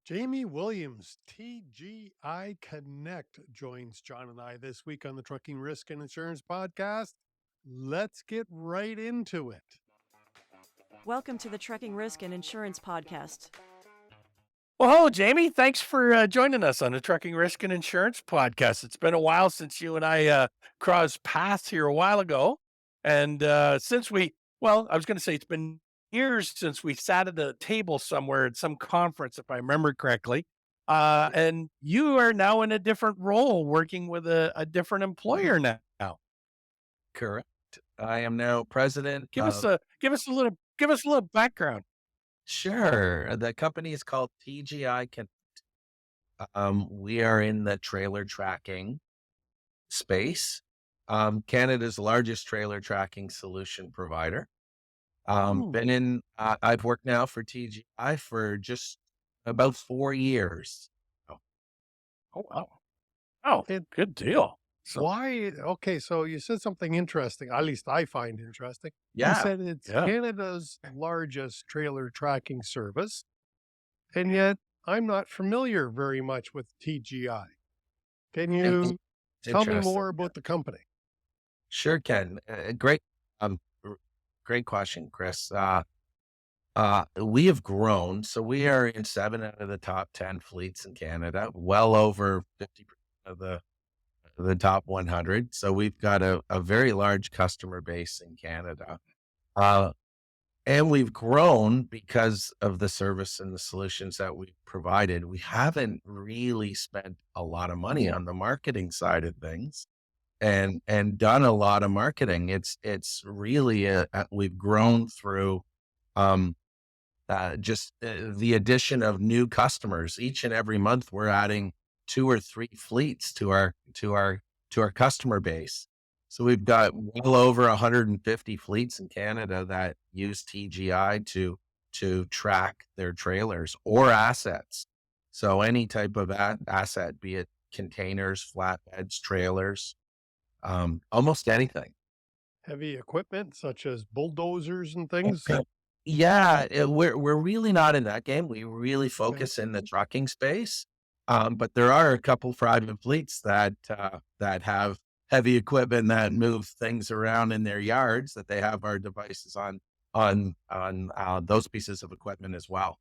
Jamie Williams, TGI Connect, joins John and I this week on the Trucking Risk and Insurance Podcast. Let's get right into it. Welcome to the Trucking Risk and Insurance Podcast. Well, hello, Jamie. Thanks for joining us on the Trucking Risk and Insurance Podcast. It's been a while since you and I crossed paths here a while ago. And I was going to say it's been years since we sat at a table somewhere at some conference, if I remember correctly. And you are now in a different role, working with a different employer now. Correct. I am now president Give us of. a little background. Sure. The company is called TGI Connect. We are in the trailer tracking space. Canada's largest trailer tracking solution provider. I've worked now for TGI for just about 4 years. Oh, wow. Oh, good deal. So why? Okay, so you said something interesting, at least I find interesting. Yeah. You said it's Canada's largest trailer tracking service, and yet I'm not familiar very much with TGI. Can you tell me more about the company? Sure can. Great question, Chris. We have grown. So we are in 7 out of the top 10 fleets in Canada, well over 50% of the top 100. So we've got a very large customer base in Canada. And we've grown because of the service and the solutions that we've provided. We haven't really spent a lot of money on the marketing side of things and done a lot of marketing. It's really we've grown through just the addition of new customers. Each and every month we're adding 2 or 3 fleets to our customer base. So we've got well over 150 fleets in Canada that use TGI to track their trailers or assets. So any type of asset, be it containers, flatbeds, trailers, almost anything. Heavy equipment such as bulldozers and things. Yeah, we're really not in that game. We really focus in the trucking space. But there are a couple private fleets that have heavy equipment that move things around in their yards that they have our devices on those pieces of equipment as well.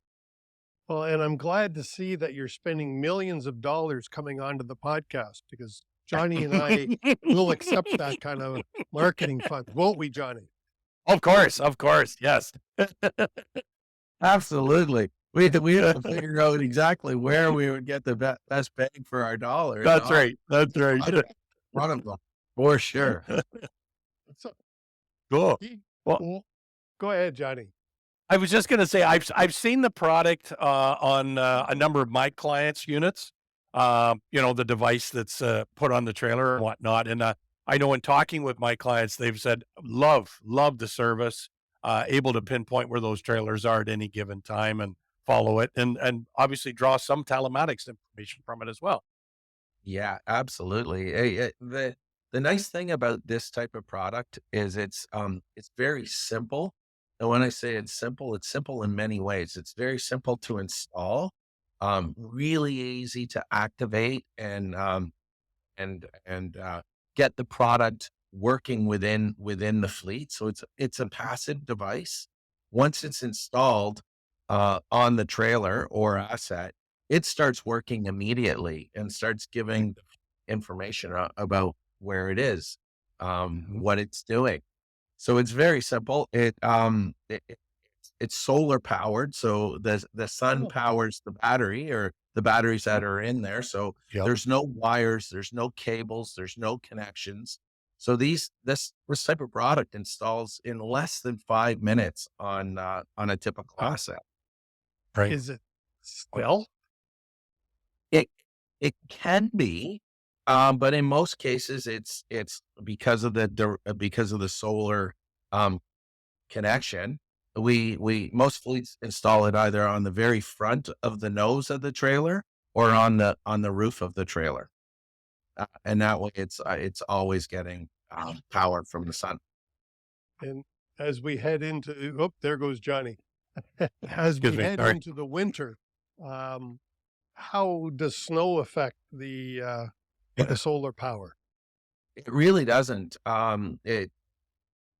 Well, and I'm glad to see that you're spending millions of dollars coming onto the podcast, because Johnny and I will accept that kind of marketing fund, won't we, Johnny? Of course, yes. Absolutely. We have to figure out exactly where we would get the best bang for our dollar. That's right. One of them, for sure. So, Cool. Well, go ahead, Johnny. I was just going to say, I've seen the product on a number of my clients' units. The device that's put on the trailer and whatnot. And I know in talking with my clients, they've said, love the service, able to pinpoint where those trailers are at any given time and follow it, and obviously draw some telematics information from it as well. Yeah, absolutely. The nice thing about this type of product is it's very simple. And when I say it's simple in many ways. It's very simple to install, really easy to activate and get the product working within the fleet. So it's a passive device. Once it's installed on the trailer or asset, it starts working immediately and starts giving information about where it is, what it's doing. So it's very simple. It's solar powered. So the sun powers the battery or the batteries that are in there. So there's no wires, there's no cables, there's no connections. So this type of product installs in less than 5 minutes on a typical asset. Right. Is it still? It can be, but in most cases, it's because of the solar connection. Most fleets install it either on the very front of the nose of the trailer or on the roof of the trailer, and that way it's always getting power from the sun. And as we head into, there goes Johnny. As we head into the winter, how does snow affect the solar power? It really doesn't.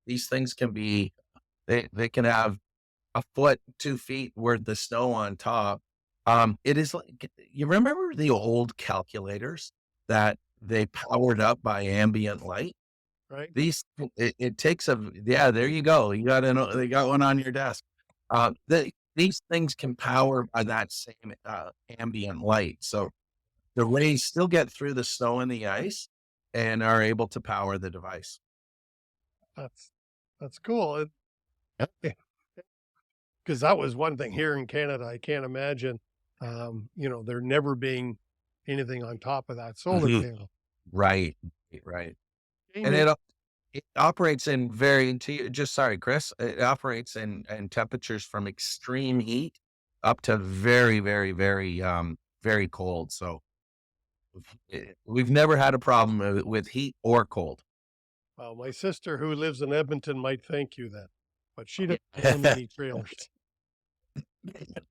These things can be, they can have a foot, 2 feet worth of snow on top. It is like, you remember the old calculators that they powered up by ambient light? Right? It takes yeah, there you go. They got one on your desk. These things can power by that same ambient light. So the rays still get through the snow and the ice and are able to power the device. That's that's cool. Yep. Because that was one thing here in Canada. I can't imagine, there never being anything on top of that solar Mhm. panel. Right, right. And Jamie, it operates in sorry, Chris, it operates in temperatures from extreme heat up to very, very, very, very cold. So we've never had a problem with heat or cold. well, my sister who lives in Edmonton might thank you then, but she doesn't Yeah. own any trailers.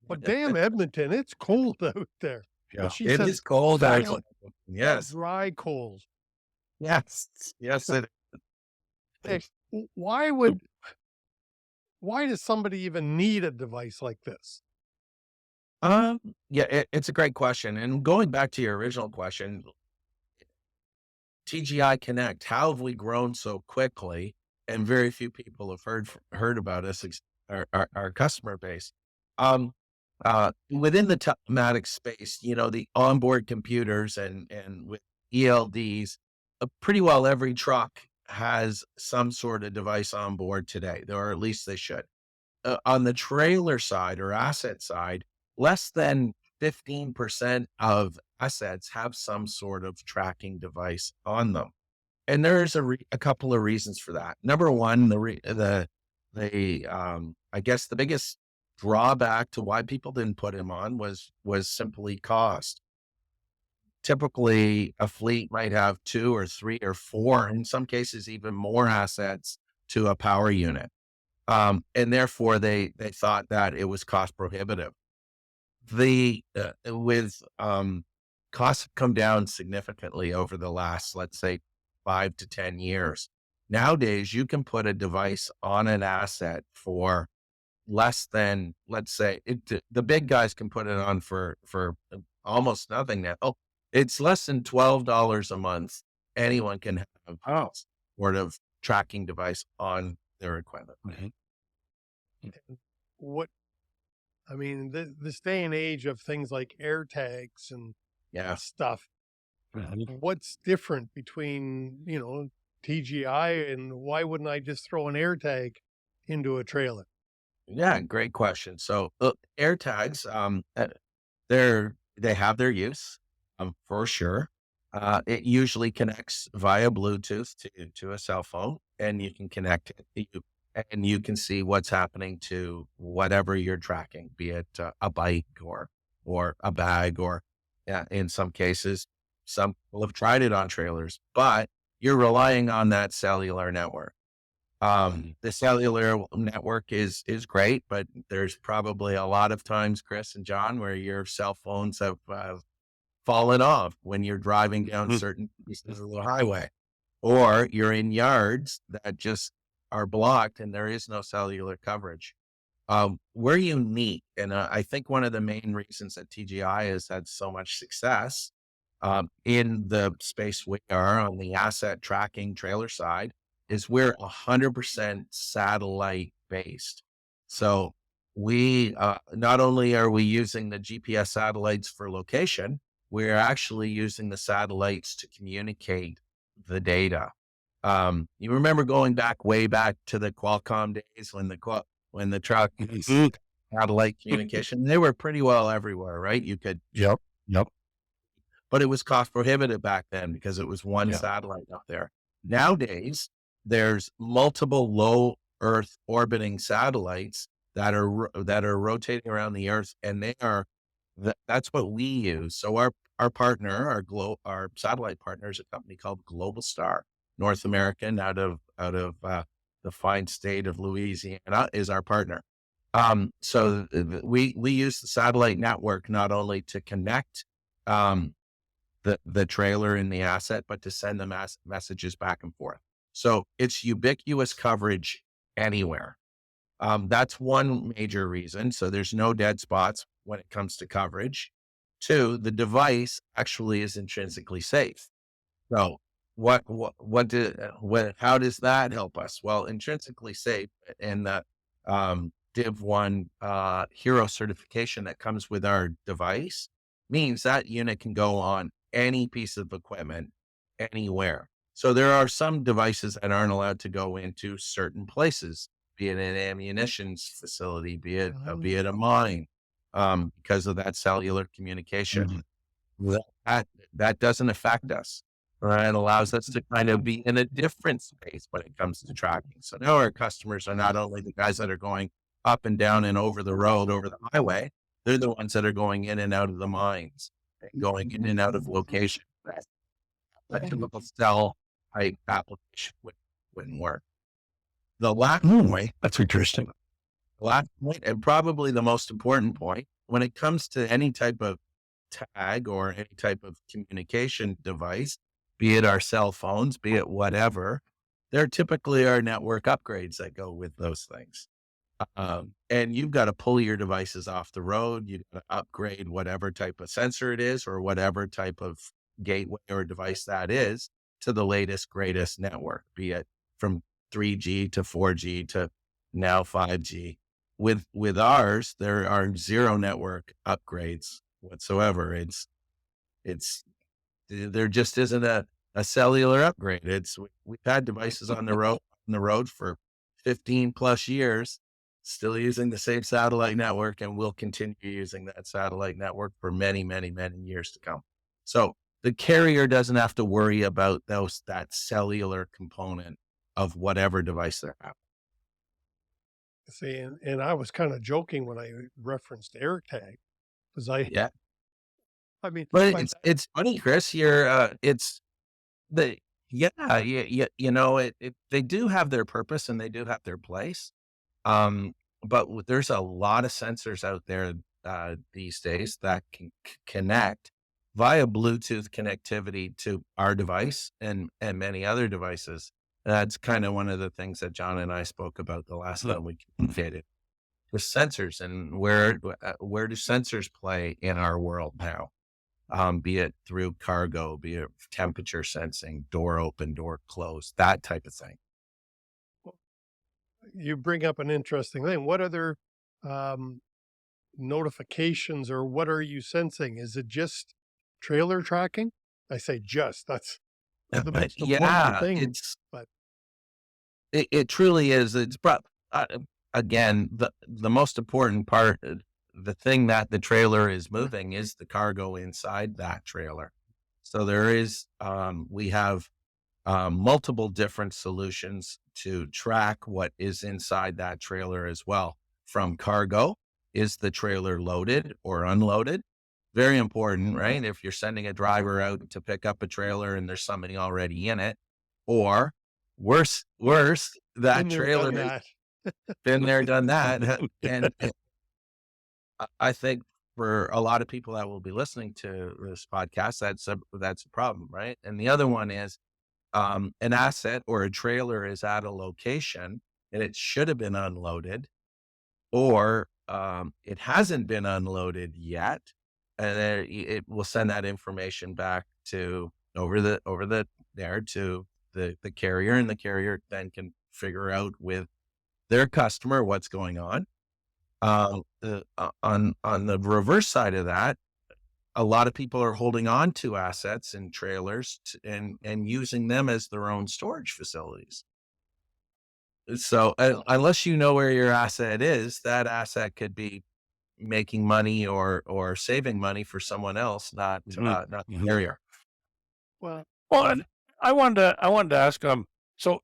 But damn Edmonton, it's cold out there. Yeah. But she It says is cold out. fat, Yes. dry cold. Yes. Yes. Hey, why does somebody even need a device like this? Yeah, it's a great question. And going back to your original question, TGI Connect, how have we grown so quickly? And very few people have heard about us, our customer base. Um, Within the telematics space, the onboard computers and with ELDs, pretty well every truck has some sort of device on board today, or at least they should. On the trailer side or asset side, less than 15% of assets have some sort of tracking device on them. And there's a couple of reasons for that. Number one, I guess the biggest drawback to why people didn't put him on was simply cost. Typically, a fleet might have 2 or 3 or 4, in some cases, even more assets to a power unit. And therefore they thought that it was cost prohibitive. The with Costs have come down significantly over the last, let's say, 5 to 10 years. Nowadays, you can put a device on an asset for less than, let's say, the big guys can put it on for almost nothing now. It's less than $12 a month. Anyone can have sort of tracking device on their equipment. Mhm. What I mean, this day and age of things like air tags and Yeah. stuff, Mhm. what's different between, TGI and why wouldn't I just throw an air tag into a trailer? Yeah, great question. So, air tags, they have their use, for sure. It usually connects via Bluetooth to a cell phone, and you can connect it. And you can see what's happening to whatever you're tracking, be it a bike or a bag, or in some cases, some people have tried it on trailers, but you're relying on that cellular network. The cellular network is great, but there's probably a lot of times, Chris and John, where your cell phones have fallen off when you're driving down Mhm. certain pieces of the highway, or you're in yards that just are blocked and there is no cellular coverage. We're unique, and I think one of the main reasons that TGI has had so much success in the space we are on the asset tracking trailer side is we're 100% satellite based. So we not only are we using the GPS satellites for location, we're actually using the satellites to communicate the data. You remember going way back to the Qualcomm days when the truck Mhm. satellite communication, they were pretty well everywhere, right? You could, Yep. Yep. but it was cost prohibitive back then because it was one Yeah. satellite out there. Nowadays, there's multiple low Earth orbiting satellites that are rotating around the Earth, and that's what we use. So our partner, our satellite partner, is a company called Global Star, North American, out of the fine state of Louisiana, is our partner. We use the satellite network not only to connect the trailer and the asset, but to send the messages back and forth. So it's ubiquitous coverage anywhere. That's one major reason. So there's no dead spots when it comes to coverage. Two, the device actually is intrinsically safe. So how does that help us? Well, intrinsically safe and the Div 1 Hero certification that comes with our device means that unit can go on any piece of equipment anywhere. So there are some devices that aren't allowed to go into certain places, be it an ammunition facility, be it a mine, because of that cellular communication. That doesn't affect us. Right? It allows us to kind of be in a different space when it comes to tracking. So now our customers are not only the guys that are going up and down and over the road, over the highway, they're the ones that are going in and out of the mines, and going in and out of location. A typical cell type application wouldn't work. The last point, That's interesting. and probably the most important point, when it comes to any type of tag or any type of communication device, be it our cell phones, be it whatever, there typically are network upgrades that go with those things. And you've got to pull your devices off the road. You've got to upgrade whatever type of sensor it is or whatever type of gateway or device that is to the latest, greatest network, be it from 3G to 4G to now 5G. With ours, there are zero network upgrades whatsoever. There just isn't a cellular upgrade. We've had devices on the road for 15 plus years, still using the same satellite network, and we'll continue using that satellite network for many, many, many years to come. So the carrier doesn't have to worry about that cellular component of whatever device they're having. See, and I was kind of joking when I referenced AirTag because Yeah. I mean, But it's funny, Chris. It's the yeah, they do have their purpose and they do have their place. But there's a lot of sensors out there these days that can connect via Bluetooth connectivity to our device and many other devices. That's kind of one of the things that John and I spoke about the last time we communicated with sensors and where do sensors play in our world now? Be it through cargo, be it temperature sensing, door open, door closed, that type of thing. you bring up an interesting thing. What other notifications or what are you sensing? Is it just trailer tracking? I say just, that's the most important thing. But It truly is. Again, the most important part, the thing that the trailer is moving is the cargo inside that trailer. So we have multiple different solutions to track what is inside that trailer as well. From cargo, is the trailer loaded or unloaded? Very important, right? If you're sending a driver out to pick up a trailer and there's somebody already in it, or worse, that trailer has been there, done that. And I think for a lot of people that will be listening to this podcast, that's a problem, right? And the other one is an asset or a trailer is at a location and it should have been unloaded, or it hasn't been unloaded yet, and then it will send that information back to there to the carrier, and the carrier then can figure out with their customer what's going on. On the reverse side of that, a lot of people are holding on to assets and trailers and using them as their own storage facilities. So unless you know where your asset is, that asset could be making money or saving money for someone else, not the carrier. well, and I wanted to ask, so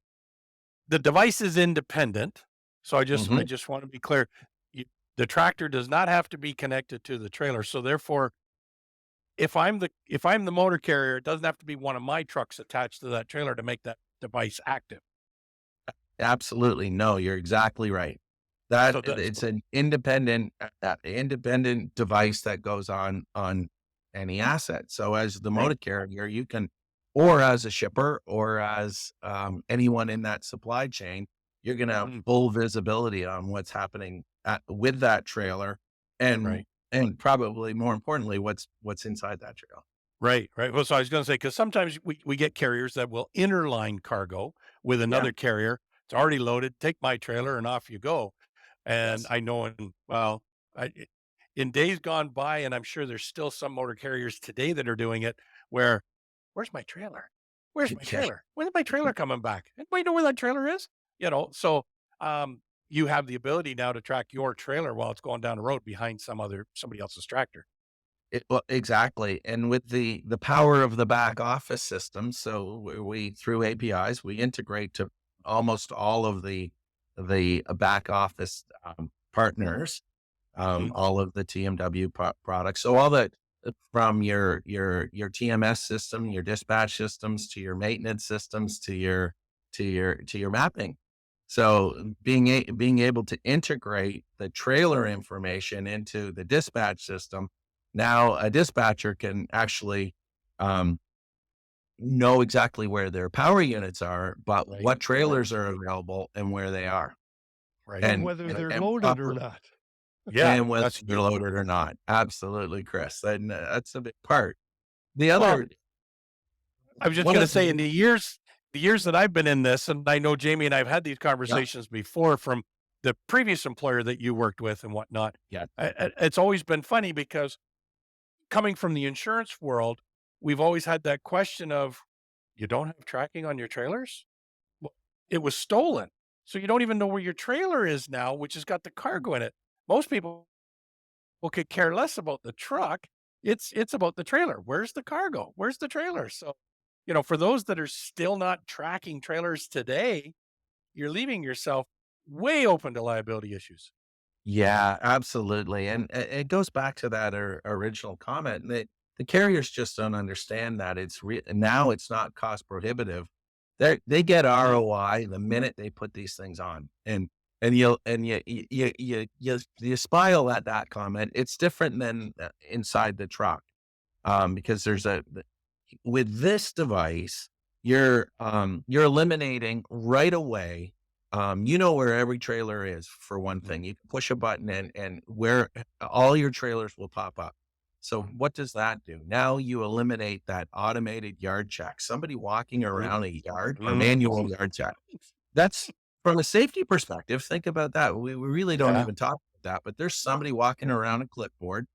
the device is independent. So I just want to be clear. The tractor does not have to be connected to the trailer. So therefore, if I'm the motor carrier, it doesn't have to be one of my trucks attached to that trailer to make that device active. Absolutely. No, you're exactly right. So that's It's an independent device that goes on any asset. So as the right. motor carrier, you can, or as a shipper, or as anyone in that supply chain, you're going to have Mm, full visibility on what's happening with that trailer, and right. probably more importantly, what's inside that trailer. Right, right. Well, so I was going to say, because sometimes we get carriers that will interline cargo with Yeah. another carrier. It's already loaded. Take my trailer and off you go. And Yes. I know, well, in days gone by, and I'm sure there's still some motor carriers today that are doing it, where, where's my trailer? Where's my Yeah. trailer? When's my trailer coming back? Anybody know where that trailer is? So you have the ability now to track your trailer while it's going down the road behind somebody else's tractor. Well, exactly. And with the power of the back office system, so we through APIs, we integrate to almost all of the back office partners, Mm, all of the TMW products. So all the from your TMS system, your dispatch systems, to your maintenance systems, to your mapping. So being able to integrate the trailer information into the dispatch system, now a dispatcher can actually um, know exactly where their power units are, but right, what trailers are available and where they are, right. And and whether and, they're and loaded or proper, not. Yeah, and whether that's they're huge. loaded or not. Absolutely, Chris. And that's a big part. The Well, other I was just one gonna of say in the the years that I've been in this, and I know Jamie and I've had these yeah, conversations before from the previous employer that you worked with and whatnot. yeah, It's always been funny because coming from the insurance world, we've always had that question of, you don't have tracking on your trailers? Well, it was stolen. So you don't even know where your trailer is now, which has got the cargo in it. Most people could care less about the truck. It's about the trailer. Where's the cargo? Where's the trailer? So, for those that are still not tracking trailers today, you're leaving yourself way open to liability issues. yeah, absolutely. And it goes back to that original comment that the carriers just don't understand that now it's not cost prohibitive. They get ROI the minute they put these things on, and you smile at that comment. It's different than inside the truck, because with this device, you're eliminating right away. You know where every trailer is, for one Mm, thing. You can push a button, and where all your trailers will pop up. So what does that do? Now you eliminate that automated yard check. Somebody walking mm, around a yard, or manual mhm. yard check. That's from a safety perspective. Think about that. We really don't Yeah, even talk about that, but there's somebody walking around a clipboard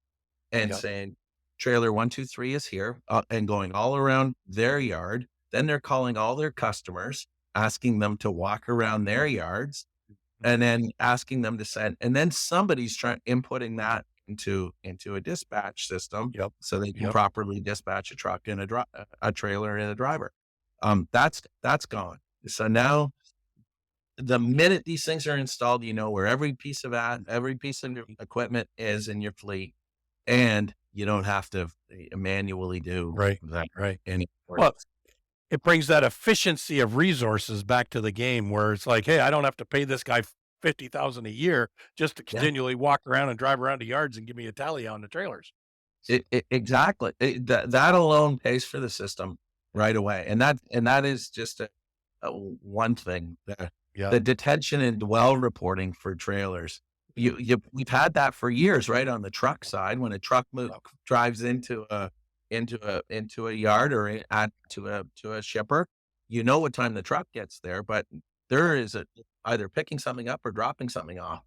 and yeah, saying, trailer 123 is here, and going all around their yard. Then they're calling all their customers, asking them to walk around their yards, mm, and then asking them to send. And then somebody's trying inputting that into a dispatch system, yep, so they can yep, properly dispatch a truck and a trailer and a driver. That's gone. So now the minute these things are installed, you know where every piece of equipment is in your fleet, and you don't have to manually do right, that right. anymore. Well, it brings that efficiency of resources back to the game where it's like, hey, I don't have to pay this guy 50,000 a year just to Yeah, continually walk around and drive around to yards and give me a tally on the trailers. exactly. That alone pays for the system right away, and that is just one thing. Yeah. The detention and dwell reporting for trailers. We've had that for years, right? On the truck side, when a truck Yep. drives into a yard, or to a shipper, you know what time the truck gets there, but there is either picking something up or dropping something off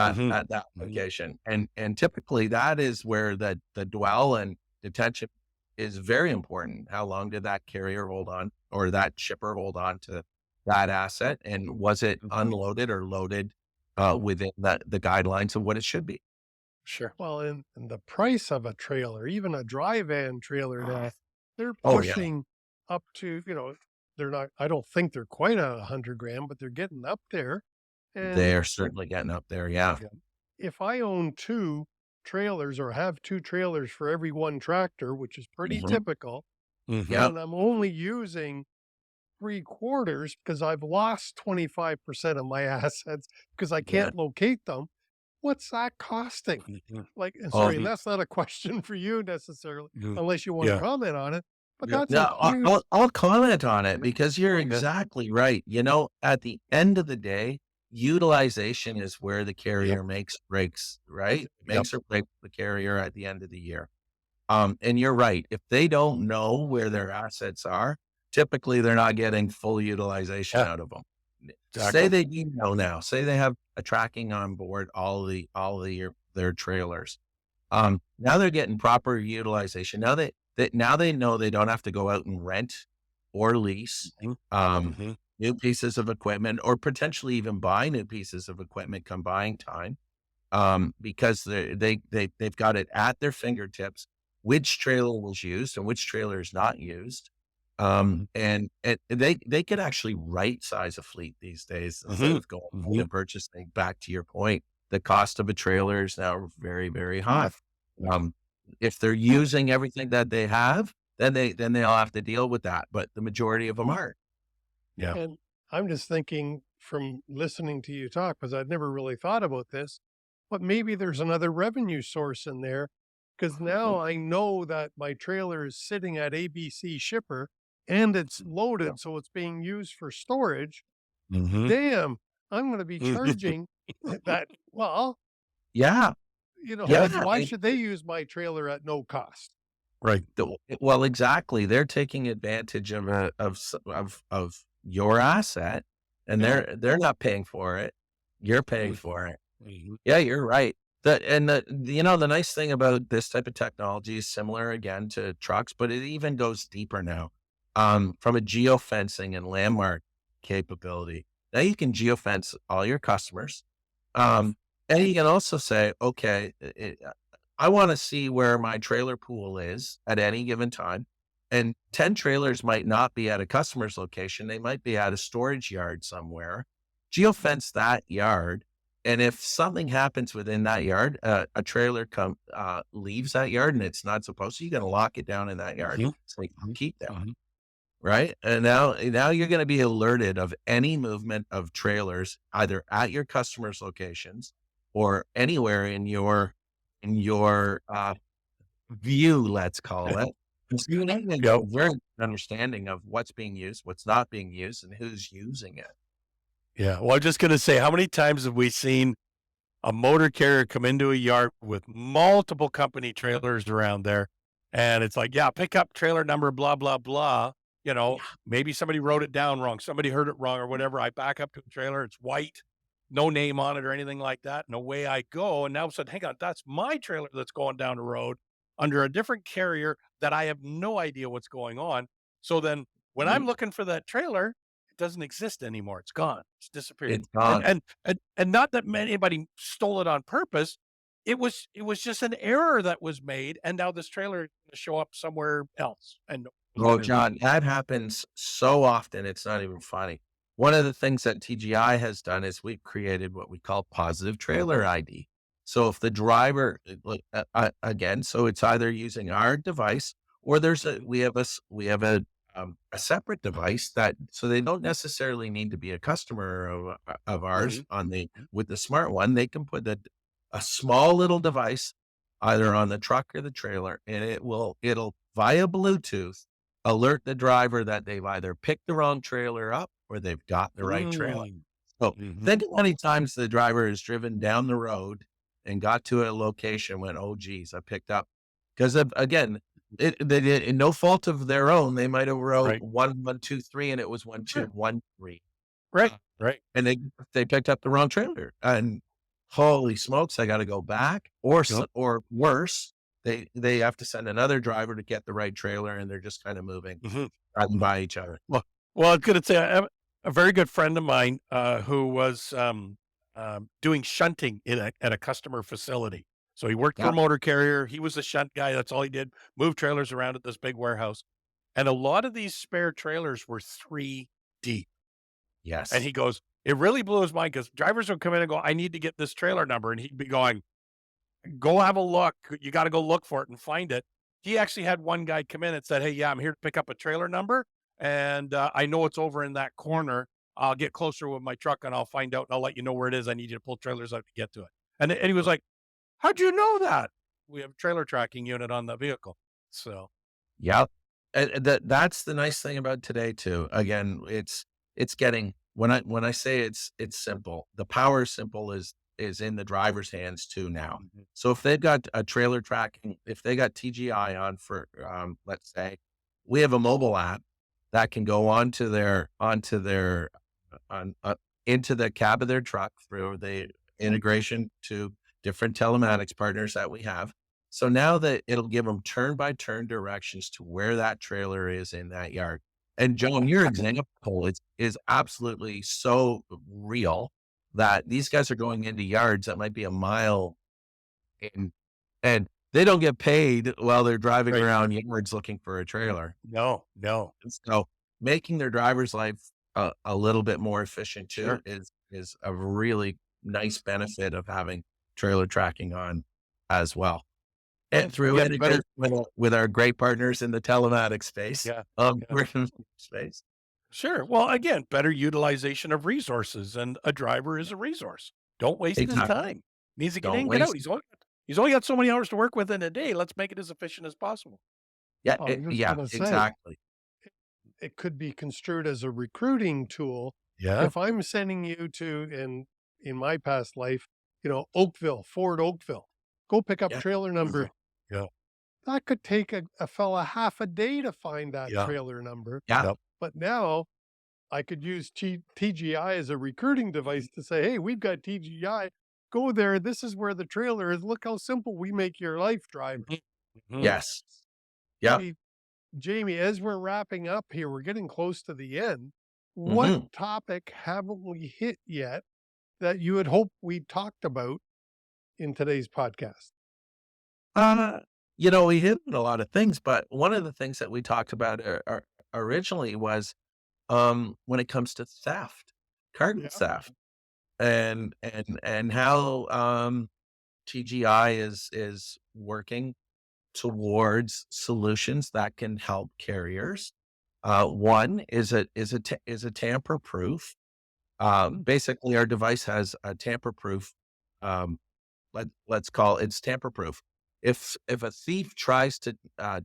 Hmm. at that Hmm. location. And typically that is where the dwell and detention is very important. How long did that carrier hold on, or that shipper hold on to that asset? And was it Hmm. unloaded or loaded within the guidelines of what it should be? Sure. Well, and the price of a trailer, even a dry van trailer now, they're Oh yeah, pushing up to, they're not, I don't think they're quite 100 grand, but they're getting up there. And they're certainly getting up there. Yeah. Yeah. if I own two trailers or have two trailers for every one tractor, which is pretty Mhm. typical, Hmm. Yep. and I'm only using 3/4 because I've lost 25% of my assets because I can't locate them. What's that costing? Like, and Oh, sorry, that's not a question for you necessarily, unless you want to Yeah. comment on it, but Yeah. that's no, a huge, I'll comment on it because you're exactly right. At the end of the day, utilization is where the carrier makes breaks, right? Makes or breaks the carrier at the end of the year. And you're right. If they don't know where their assets are, typically they're not getting full utilization Yeah. out of them. Say Exactly. they do know now. Say they have a tracking on board their trailers. Now they're getting proper utilization. Now they know they don't have to go out and rent or lease new pieces of equipment or potentially even buy new pieces of equipment come buying time. Because they've got it at their fingertips, which trailer was used and which trailer is not used. And they could actually right size a fleet these days instead of going out and purchasing. Back to your point, the cost of a trailer is now very, very high. If they're using everything that they have, then they'll have to deal with that. But the majority of them aren't. Yeah. and I'm just thinking from listening to you talk, because I'd never really thought about this, but maybe there's another revenue source in there because now I know that my trailer is sitting at ABC shipper and it's loaded, so it's being used for storage. Damn, I'm going to be charging that. Well, Yeah. why should they use my trailer at no cost? Right. Well, exactly. They're taking advantage of your asset, and they're not paying for it. You're paying for it. Yeah, you're right. The nice thing about this type of technology is similar again to trucks, but it even goes deeper now. From a geofencing and landmark capability. Now you can geofence all your customers. And you can also say, okay, I want to see where my trailer pool is at any given time. And 10 trailers might not be at a customer's location. They might be at a storage yard somewhere. Geofence that yard. And if something happens within that yard, a trailer leaves that yard and it's not supposed to, you're going to lock it down in that yard. So you can keep them. Right. And now you're going to be alerted of any movement of trailers, either at your customers' locations or anywhere in your view, let's call it. So you have a very good understanding of what's being used, what's not being used, and who's using it. Yeah. Well, I'm just going to say, how many times have we seen a motor carrier come into a yard with multiple company trailers around there? And it's like, pick up trailer number, blah, blah, blah. Maybe somebody wrote it down wrong. Somebody heard it wrong or whatever. I back up to a trailer. It's white, no name on it or anything like that. And away I go. And now all of a sudden, hang on, that's my trailer that's going down the road under a different carrier that I have no idea what's going on. So then when I'm looking for that trailer, it doesn't exist anymore. It's gone. It's disappeared. It's gone. And not that anybody stole it on purpose. It was just an error that was made. And now this trailer is going to show up somewhere else. And Oh, John, that happens so often. It's not even funny. One of the things that TGI has done is we've created what we call positive trailer ID. So if the driver, again, so it's either using our device or we have a separate device so they don't necessarily need to be a customer of ours with the smart one. They can put a small little device either on the truck or the trailer, and it'll via Bluetooth alert the driver that they've either picked the wrong trailer up or they've got the right trailer. So think of how many times the driver has driven down the road and got to a location when, oh geez, I picked up. Because again, they did in no fault of their own. They might have wrote 1123 and it was 1213. Right. And they picked up the wrong trailer. And holy smokes, I got to go back or worse. They have to send another driver to get the right trailer, and they're just kind of moving driving by each other. Well, I was going to say, I have a very good friend of mine who was doing shunting at a customer facility. So he worked for a motor carrier. He was a shunt guy. That's all he did. Move trailers around at this big warehouse. And a lot of these spare trailers were 3 deep. Yes. And he goes, it really blew his mind because drivers would come in and go, I need to get this trailer number. And he'd be going, go have a look. You got to go look for it and find it. He actually had one guy come in and said, hey, I'm here to pick up a trailer number. and I know it's over in that corner. I'll get closer with my truck and I'll find out and I'll let you know where it is. I need you to pull trailers out to get to it. And he was like, how'd you know that? We have a trailer tracking unit on the vehicle. So, Yeah. And that's the nice thing about today too. Again, it's getting, when I say it's simple, the power simple is in the driver's hands too now. mhm. So if they've got a trailer tracking, if they got TGI on for, let's say, we have a mobile app that can go on, into the cab of their truck through the integration to different telematics partners that we have. So now that it'll give them turn by turn directions to where that trailer is in that yard. And John, your example is absolutely so real that these guys are going into yards that might be a mile in, and they don't get paid while they're driving Right. around yards looking for a trailer. No. So making their driver's life a little bit more efficient too Sure. is a really nice benefit of having trailer tracking on as well. And through Again, better. integration with our great partners in the telematics space, Yeah. we're in the space. Sure. Well, again, better utilization of resources, and a driver is a resource. Don't waste his Exactly. time. Needs to get Don't in, get out. waste. He's only got so many hours to work with in a day. Let's make it as efficient as possible. Yeah, I was just yeah, going to say, exactly. it could be construed as a recruiting tool. Yeah. If I'm sending you to, in my past life, Oakville, Fort Oakville, go pick up Yeah. trailer number. Yeah. That could take a fella half a day to find that Yeah. trailer number. Yeah. Yep. But now I could use TGI as a recruiting device to say, hey, we've got TGI. Go there. This is where the trailer is. Look how simple we make your life, driver. Mhm. Yes. Yeah. Hey, Jamie, as we're wrapping up here, we're getting close to the end. What Mhm. topic haven't we hit yet that you had hoped we talked about in today's podcast? We hit on a lot of things, but one of the things that we talked about originally was when it comes to theft, cargo Yeah. theft, and how TGI is working towards solutions that can help carriers. One is a tamper proof. Basically, our device has a tamper proof. Um, let's call it's tamper proof. If a thief tries to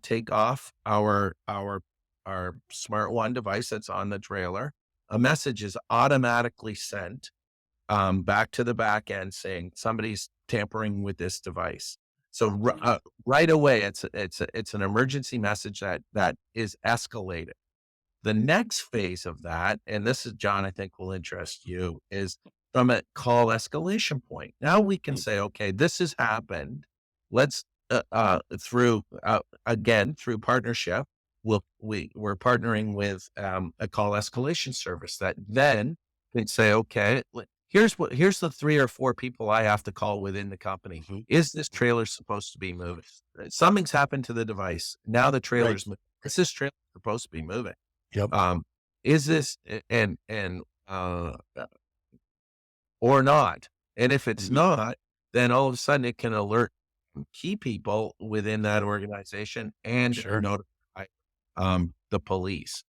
take off our smart one device that's on the trailer, a message is automatically sent back to the back end saying somebody's tampering with this device. So right away, it's an emergency message that is escalated. The next phase of that, and this is John, I think will interest you, is from a call escalation point. Now we can say, okay, this has happened. Let's through partnership, we're partnering with a call escalation service that then can say, okay, here's the 3 or 4 people I have to call within the company. Mhm. Is this trailer supposed to be moving? Something's happened to the device. Now the trailer's moving. Is this trailer supposed to be moving? Yep. Is this or not? And if it's Mhm. not, then all of a sudden it can alert key people within that organization and Sure. notify the police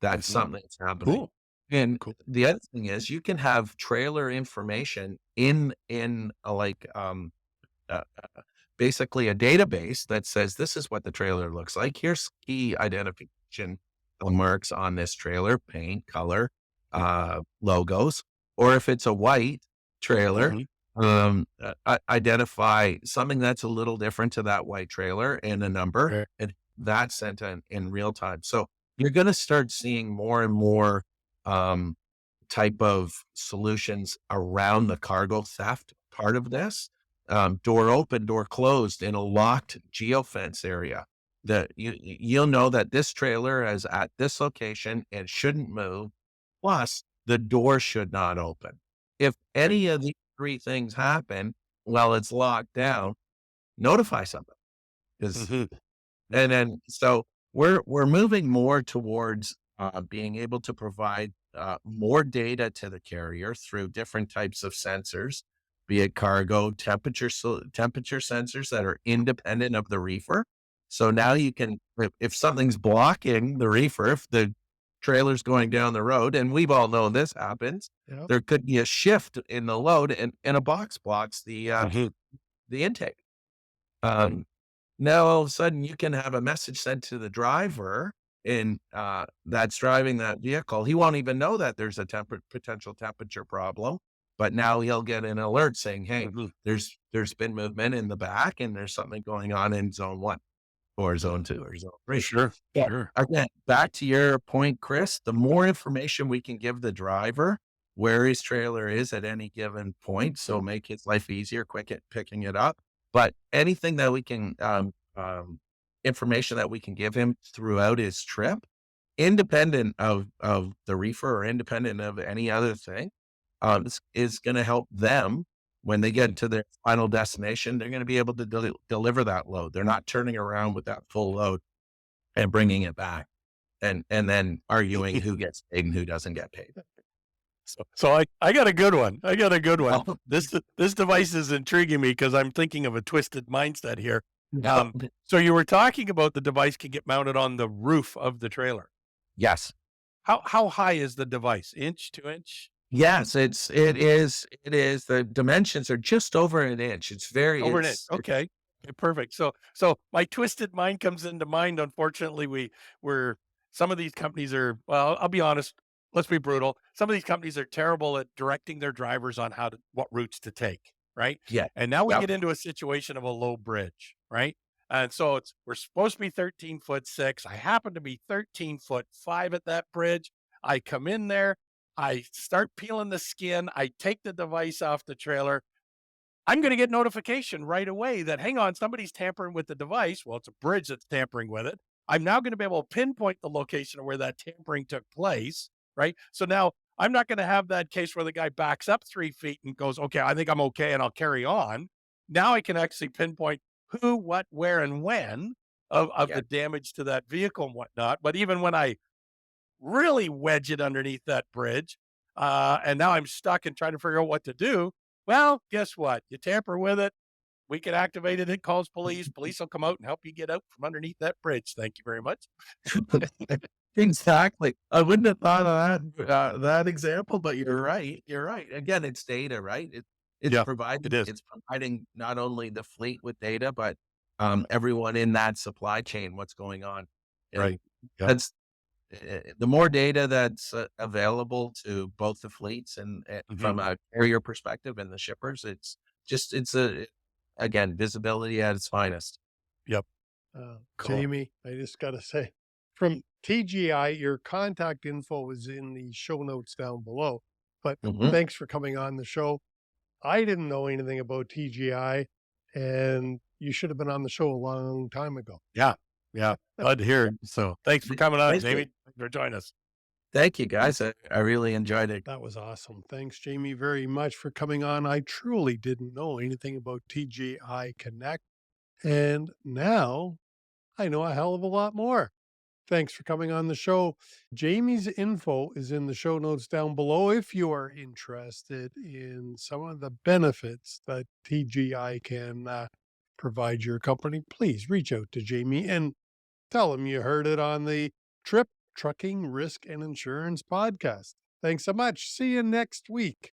that Mhm. something's happening. Cool. And Cool. the other thing is you can have trailer information in uh, basically a database that says this is what the trailer looks like. Here's key identification marks on this trailer, paint, color, logos, or if it's a white trailer, Mhm. identify something that's a little different to that white trailer and a number, Okay. and that's sent in real time. So you're going to start seeing more and more um, type of solutions around the cargo theft part of this. Door open, door closed in a locked geofence area. That you'll know that this trailer is at this location and shouldn't move. Plus, the door should not open. If any of these 3 things happen while it's locked down, notify somebody. Because Mhm. and then so we're moving more towards being able to provide more data to the carrier through different types of sensors, be it cargo temperature sensors that are independent of the reefer. So now you can, if something's blocking the reefer, if the trailers going down the road, and we've all known this happens. Yep. There could be a shift in the load, and a box blocks the intake. Now all of a sudden you can have a message sent to the driver in that's driving that vehicle. He won't even know that there's a potential temperature problem, but now he'll get an alert saying, "Hey, there's been movement in the back, and there's something going on in zone 1 or zone 2 or zone 3." Sure. Yeah. Sure. Again, back to your point, Chris, the more information we can give the driver where his trailer is at any given point, so make his life easier, quick at picking it up. But anything that we can, information that we can give him throughout his trip, independent of the reefer or independent of any other thing, is going to help them when they get to their final destination. They're going to be able to deliver that load. They're not turning around with that full load and bringing it back and then arguing who gets paid and who doesn't get paid. So I got a good one. Oh. This device is intriguing me because I'm thinking of a twisted mindset here. No. So you were talking about the device can get mounted on the roof of the trailer. Yes. How high is the device? Inch, 2 inch? Yes, it is. The dimensions are just over an inch. It's very Over an inch. Okay. Perfect. So my twisted mind comes into mind. Unfortunately, we're some of these companies are, well, I'll be honest. Let's be brutal. Some of these companies are terrible at directing their drivers on what routes to take. Right. Yeah. And now we Yep. get into a situation of a low bridge. Right. And so we're supposed to be 13'6". I happen to be 13'5" at that bridge. I come in there. I start peeling the skin. I take the device off the trailer. I'm going to get notification right away that, hang on, somebody's tampering with the device. Well, it's a bridge that's tampering with it. I'm now going to be able to pinpoint the location of where that tampering took place, right? So now I'm not going to have that case where the guy backs up 3 feet and goes, okay, I think I'm okay, and I'll carry on. Now I can actually pinpoint who, what, where, and when of Yeah. the damage to that vehicle and whatnot. But even when I really wedge it underneath that bridge, and now I'm stuck and trying to figure out what to do. Well, guess what? You tamper with it, we can activate it. It calls police. Police will come out and help you get out from underneath that bridge. Thank you very much. Exactly. I wouldn't have thought of that example, but you're right. You're right. Again, it's data, right? It's Yeah, providing it is. it's providing not only the fleet with data, but everyone in that supply chain, what's going on. And Right. Yep. That's the more data that's available to both the fleets and from a carrier perspective and the shippers, it's again, visibility at its finest. Yep. Cool. Jamie, I just got to say, from TGI, your contact info is in the show notes down below. But thanks for coming on the show. I didn't know anything about TGI, and you should have been on the show a long time ago. Yeah. Glad to hear it. So thanks for coming on, Thank you. Jamie. Thanks for joining us. Thank you, guys. I really enjoyed it. That was awesome. Thanks, Jamie, very much for coming on. I truly didn't know anything about TGI Connect, and now I know a hell of a lot more. Thanks for coming on the show. Jamie's info is in the show notes down below if you are interested in some of the benefits that TGI can provide your company. Please reach out to Jamie and tell him you heard it on the Trucking Risk and Insurance podcast. Thanks so much. See you next week.